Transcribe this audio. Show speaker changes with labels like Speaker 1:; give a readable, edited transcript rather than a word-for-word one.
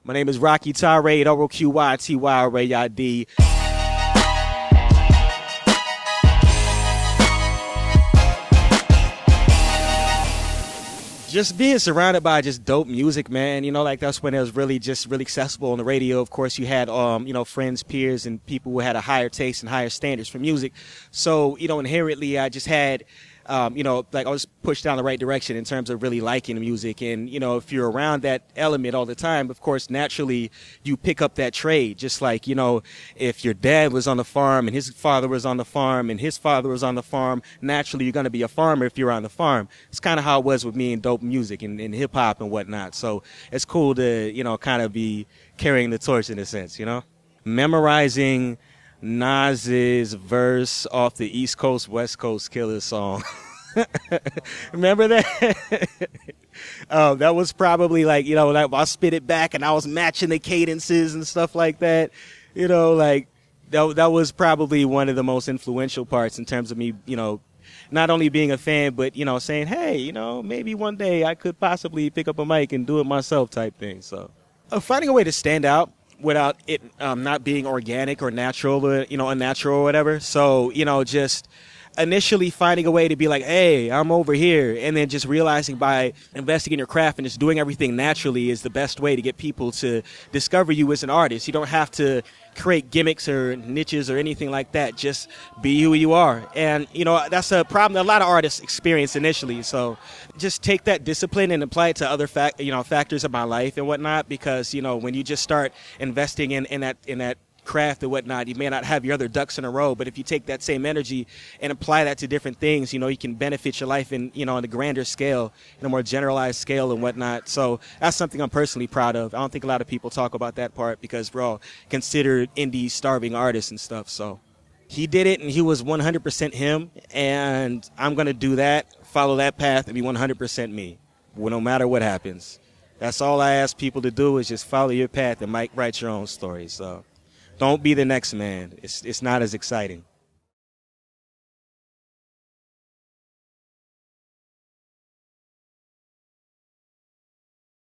Speaker 1: My name is Roqy Tyraid, Roqy Tyraid. Just being surrounded by just dope music, man. You know, like that's when it was really accessible on the radio. Of course, you had, friends, peers, and people who had a higher taste and higher standards for music. So, inherently, I just had, I was pushed down the right direction in terms of really liking music. And, if you're around that element all the time, of course, naturally, you pick up that trade. Just like, if your dad was on the farm and his father was on the farm and his father was on the farm, naturally, you're going to be a farmer if you're on the farm. It's kind of how it was with me in dope music and hip hop and whatnot. So it's cool to, kind of be carrying the torch in a sense, Memorizing Nas's verse off the East Coast, West Coast Killer song. Remember that? That was probably like, I spit it back and I was matching the cadences and stuff like that. That was probably one of the most influential parts in terms of me, not only being a fan, but, saying, hey, maybe one day I could possibly pick up a mic and do it myself type thing. So finding a way to stand out without it not being organic or natural or, unnatural or whatever. So, just initially finding a way to be like, hey, I'm over here. And then just realizing by investing in your craft and just doing everything naturally is the best way to get people to discover you as an artist. You don't have to create gimmicks or niches or anything like that. Just be who you are. And, that's a problem that a lot of artists experience initially. So just take that discipline and apply it to other factors of my life and whatnot, because, when you just start investing in that craft and whatnot, you may not have your other ducks in a row, but if you take that same energy and apply that to different things, you can benefit your life in, on a grander scale, in a more generalized scale and whatnot. So that's something I'm personally proud of. I don't think a lot of people talk about that part because we're all considered indie starving artists and stuff. So he did it and he was 100% him, and I'm going to do that, follow that path, and be 100% me, no matter what happens. That's all I ask people to do, is just follow your path and write your own story. So don't be the next man. It's not as exciting.